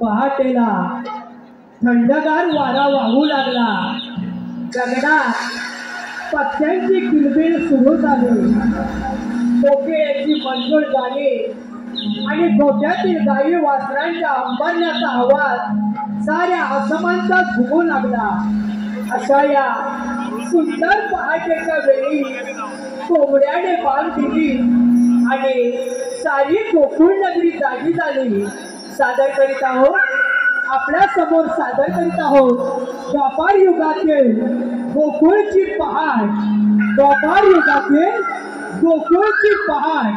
पहाटेला थंडगार वारा वाहू लागला. गगनात पक्ष्यांची किलबिल सुरू झाली. कोकिळेची मंजूळ गाणी आणि गोठ्यातील गाई वासरांच्या अंबरण्याचा आवाज साऱ्या आसमानात घुमू लागला. अशा या सुंदर पहाटेच्या वेळी कोंबड्याने बाल दिली आणि सारी गोकुळ नगरी जागी झाली. सादर करीत आहोत, आपल्या समोर सादर करीत आहोत द्वापार युगातील गोकुळची पहाट. द्वापार युगातील गोकुळची पहाट.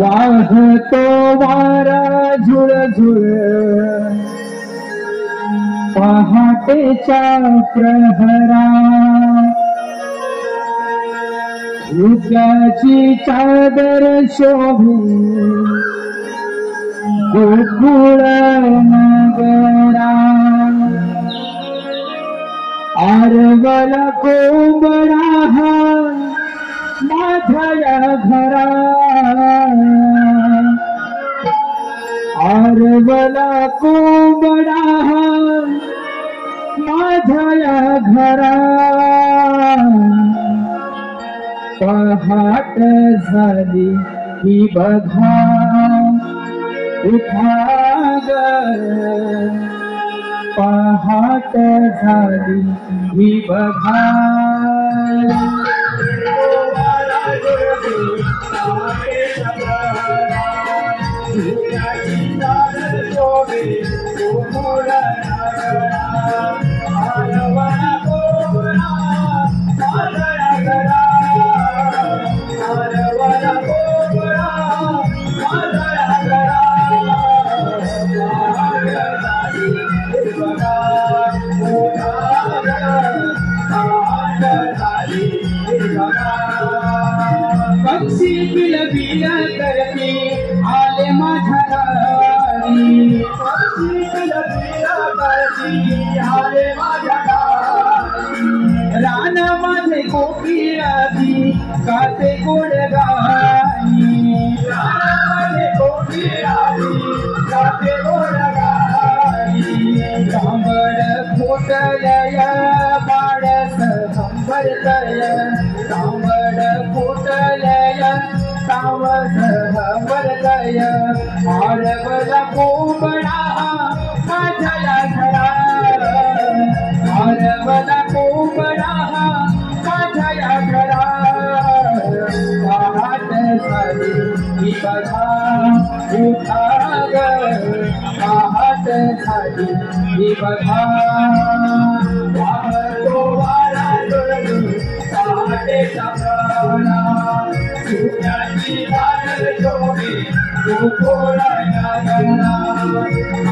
वाहतो वारा झुळ झुळ पहाटेच्या प्रहरा. उद्याची चादर शोभे गोकुळ नगरा. आरवला कोंबडा माझ्या घरा. आरवला कोंबडा माझ्या घरा. पहाट झाली ही बघा उठा ग. पहाट झाली ही बघा. पक्षी बिलबिल करते आले माझ्या दारी. पक्षी बिलबिल करते आले माझ्या दारी. रान माझे कोकिळाची गाते गोड गाणी. रान माझे कोकिळाची गाते गोड गाणी. तांबड फुटलय बाळस हंबरतय. तांबड फुटलय तावस हंबरतय. आरवला कोंबडा माझ्या घरा. आरवला कोंबडा माझ्या घरा. पहाट झाली ही बघा उठा ग. पहाट झाली ही बघा. वाहतो वारा झुळझुळ पहाटेचा प्रहरा. उद्याची चादर शोभे गोकुळ नगरा.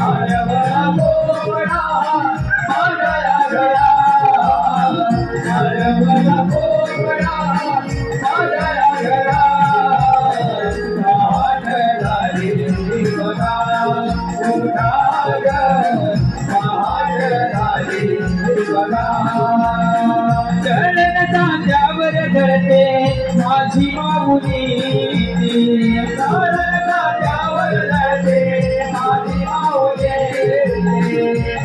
आरवला कोंबडा माझ्या घरा. आरवला कोंबडा माझ्या घरा. पहाट झाली ही बघा उठा ग. पहाट झाली ही बघा. चरण कांद्यावर धरते माझी माऊली. चरण कांद्यावर धरते माझी माऊली.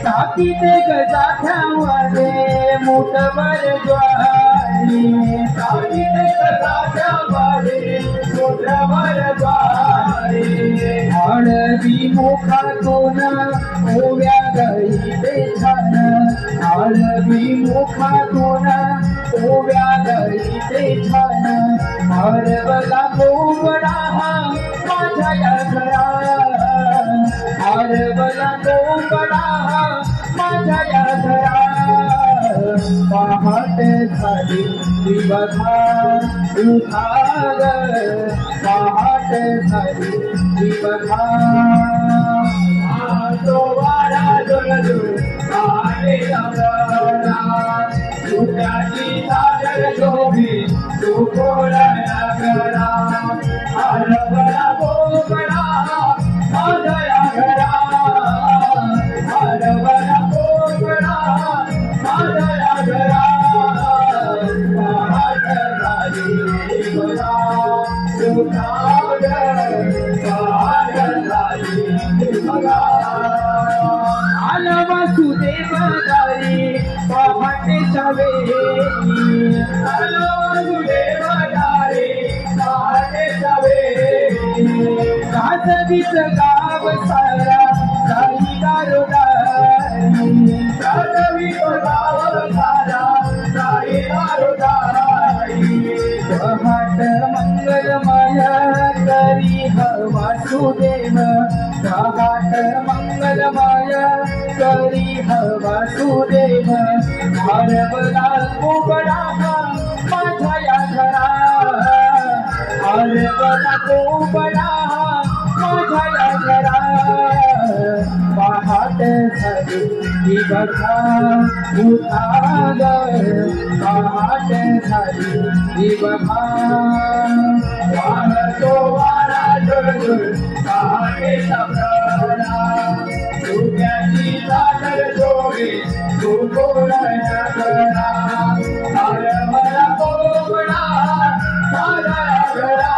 साकीते गजाठ्यामध्ये मुठभर ज्वारी. साकीते गजाठ्यामध्ये मुठभर ज्वारी. हळदी मुखातून ओव्या गईते छान. हळदी मुखातून ओव्या गईते छान. आरवला कोंबडा माझ्या घरा. आरवला कोंबडा माझ्या घरा. पहाट झाली ही बघा उठा ग. पहाट झाली ही बघा. वाहतो वारा झुळझुळ पहाटेचा प्रहरा. उद्याची चादर शोभे गोकुळ नगरा. आरवला कोंबडा माझ्या घरा. आरवला कोंबडा वेळी आलो वासुदेवारे पहाटेच्या वेळी कासवीच गाव सारा काही दारोदारी कासवीच गाव सारा काही दारोदारी पहाट मंगलमय करी वासुदेव पहाट मंगलमय करी वासुदेव हरवला कोबडा माझ्या या घरा हरवला कोबडा माझ्या या घरा पहाट झाली ही बघा उठाग पहाट झाली ही बघा वाहतो वारा झुळझुळ पहाटेचा प्रहरा डोक्याची चादर जोडे तू कोरड्या घरा हरवला कोबडा माझ्या घरा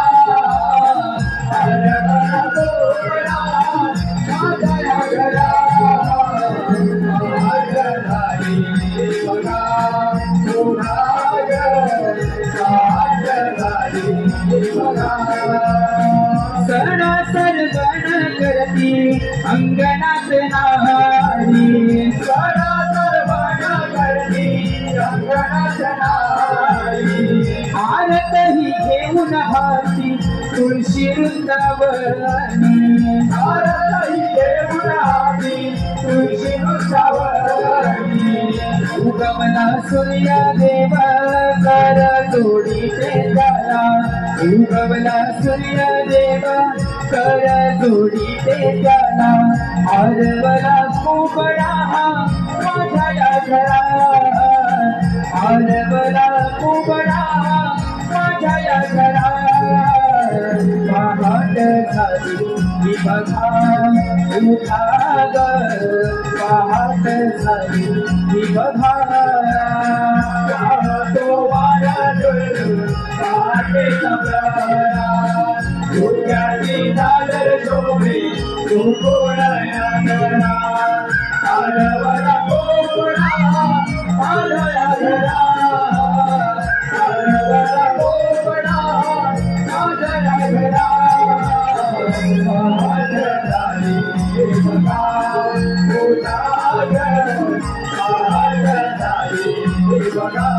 हरवला कोबडा माझ्या घरा पहाट झाली बघा उठाग पहाट झाली बघा सणासर गण करती अंगणात नारी सणासर बना करती अंगणात नारी आरत ही घेऊन हाती तुळशी वृंदावनी आरती देऊन आली तुळशी वृंदावनी उगमला सूर्य देव कर जोडी ते त्याला उगवला सूर्य देव कर जोडी ते त्याला हरवला कोबडा माझ्या या घरा हरवला कोबडा माझ्या या घरा पहाट झाली ही बघा उठाग पहाट झाली ही बघा वाहतो वारा झुळझुळ पहाटेचा प्रहरा डोक्याची चादर जोडे तू कोरड्या घरा हरवला कोबडा माझ्या घरा हरवला कोबडा माझ्या घरा पहाट झाली बघा उठाग पहाट झाली बघा